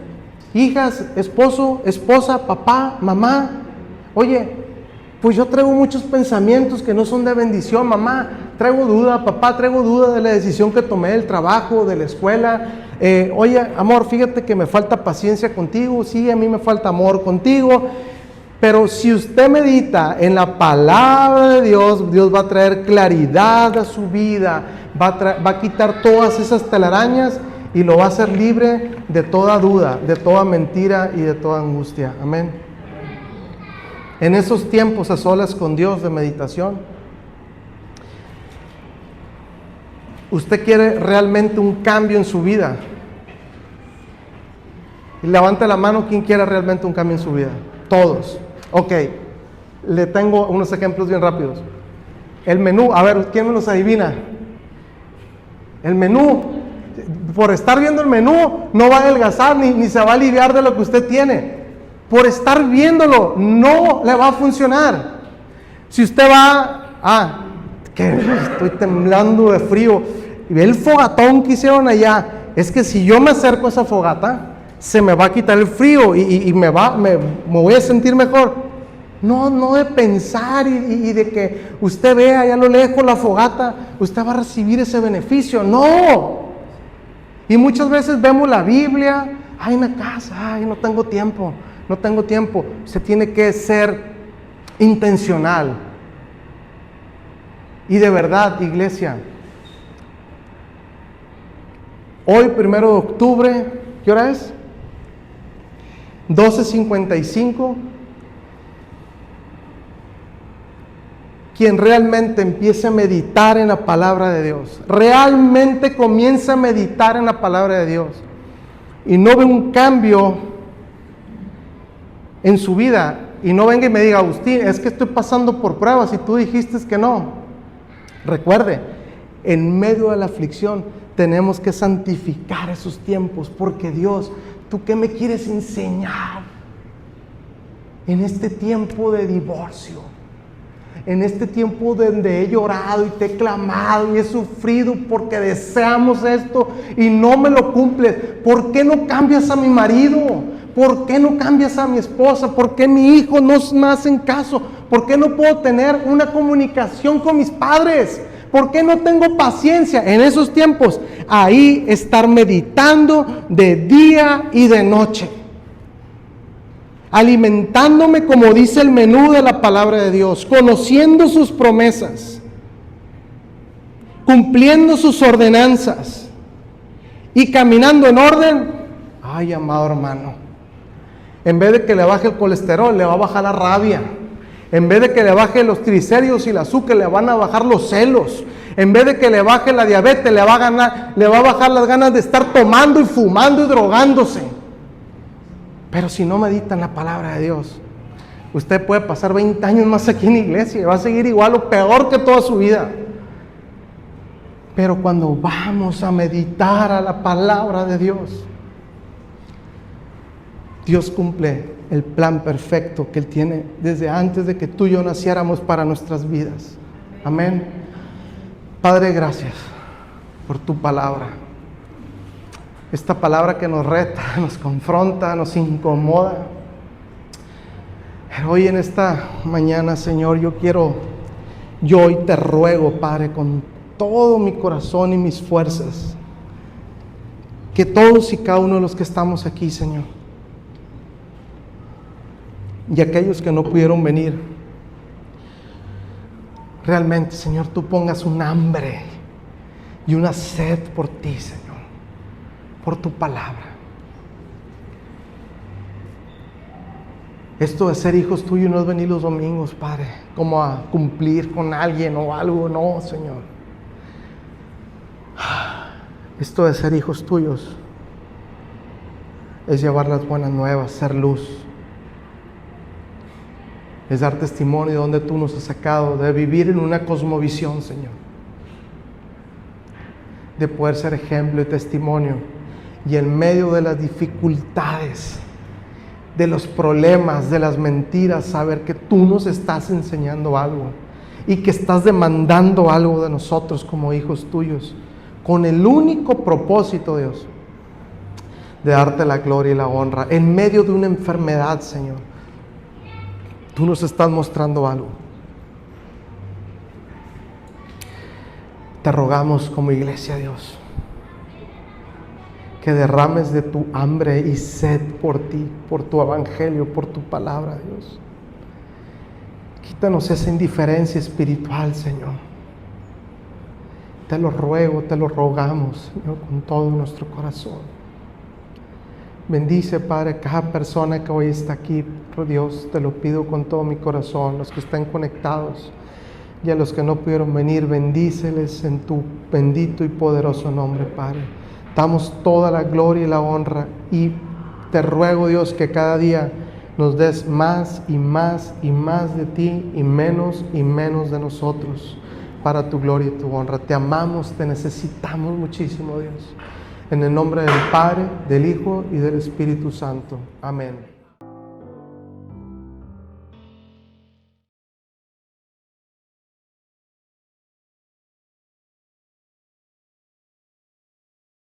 A: hijas, esposo, esposa, papá, mamá. Oye, pues yo traigo muchos pensamientos que no son de bendición, mamá, traigo duda, papá, traigo duda de la decisión que tomé del trabajo, de la escuela. Oye, amor, fíjate que me falta paciencia contigo, sí, a mí me falta amor contigo. Pero si usted medita en la palabra de Dios, Dios va a traer claridad a su vida, va a quitar todas esas telarañas y lo va a hacer libre de toda duda, de toda mentira y de toda angustia. Amén. En esos tiempos a solas con Dios de meditación, ¿usted quiere realmente un cambio en su vida? Y levante la mano, ¿quién quiere realmente un cambio en su vida? Todos. Ok, le tengo unos ejemplos bien rápidos. El menú, a ver, ¿quién me los adivina? El menú Por estar viendo el menú no va a adelgazar ni se va a aliviar de lo que usted tiene. Por estar viéndolo no le va a funcionar. Si usted va, que estoy temblando de frío, y ve el fogatón que hicieron allá, es que si yo me acerco a esa fogata, se me va a quitar el frío y me voy a sentir mejor. No de pensar y de que usted vea allá a lo lejos la fogata, usted va a recibir ese beneficio. No. Y muchas veces vemos la Biblia, en la casa, no tengo tiempo. Se tiene que ser intencional. Y de verdad, iglesia, hoy 1 de octubre, ¿qué hora es? 12:55. Quien realmente empiece a meditar en la palabra de Dios, realmente comienza a meditar en la palabra de Dios y no ve un cambio en su vida, y no venga y me diga, Agustín, es que estoy pasando por pruebas y tú dijiste que no. Recuerde, en medio de la aflicción tenemos que santificar esos tiempos, porque Dios, ¿tú qué me quieres enseñar en este tiempo de divorcio? En este tiempo donde he llorado y te he clamado y he sufrido porque deseamos esto y no me lo cumples. ¿Por qué no cambias a mi marido? ¿Por qué no cambias a mi esposa? ¿Por qué mi hijo no me hacen caso? ¿Por qué no puedo tener una comunicación con mis padres? ¿Por qué no tengo paciencia? En esos tiempos, ahí estar meditando de día y de noche, alimentándome, como dice el menú de la palabra de Dios, conociendo sus promesas, cumpliendo sus ordenanzas y caminando en orden. Ay, amado hermano, en vez de que le baje el colesterol, le va a bajar la rabia. En vez de que le baje los triglicéridos y el azúcar, le van a bajar los celos. En vez de que le baje la diabetes, le va a bajar las ganas de estar tomando y fumando y drogándose. Pero si no medita en la palabra de Dios, usted puede pasar 20 años más aquí en la iglesia y va a seguir igual o peor que toda su vida. Pero cuando vamos a meditar a la palabra de Dios, Dios cumple el plan perfecto que Él tiene desde antes de que tú y yo naciéramos para nuestras vidas. Amén. Padre, gracias por tu palabra. Esta palabra que nos reta, nos confronta, nos incomoda. Pero hoy en esta mañana, Señor, yo hoy te ruego, Padre, con todo mi corazón y mis fuerzas, que todos y cada uno de los que estamos aquí, Señor, y aquellos que no pudieron venir, realmente, Señor, tú pongas un hambre y una sed por ti, Señor, por tu palabra. Esto de ser hijos tuyos no es venir los domingos, Padre, como a cumplir con alguien o algo, no, Señor. Esto de ser hijos tuyos es llevar las buenas nuevas, ser luz. Es dar testimonio de donde tú nos has sacado, de vivir en una cosmovisión, Señor. De poder ser ejemplo y testimonio. Y en medio de las dificultades, de los problemas, de las mentiras, saber que tú nos estás enseñando algo y que estás demandando algo de nosotros como hijos tuyos, con el único propósito, Dios, de darte la gloria y la honra. En medio de una enfermedad, Señor, tú nos estás mostrando algo. Te rogamos como iglesia, Dios, que derrames de tu hambre y sed por ti, por tu evangelio, por tu palabra, Dios. Quítanos esa indiferencia espiritual, Señor. Te lo ruego, te lo rogamos, Señor, con todo nuestro corazón. Bendice, Padre, cada persona que hoy está aquí, por Dios, te lo pido con todo mi corazón, los que están conectados y a los que no pudieron venir, bendíceles en tu bendito y poderoso nombre, Padre. Damos toda la gloria y la honra y te ruego, Dios, que cada día nos des más y más y más de ti y menos de nosotros, para tu gloria y tu honra. Te amamos, te necesitamos muchísimo, Dios. En el nombre del Padre, del Hijo y del Espíritu Santo. Amén.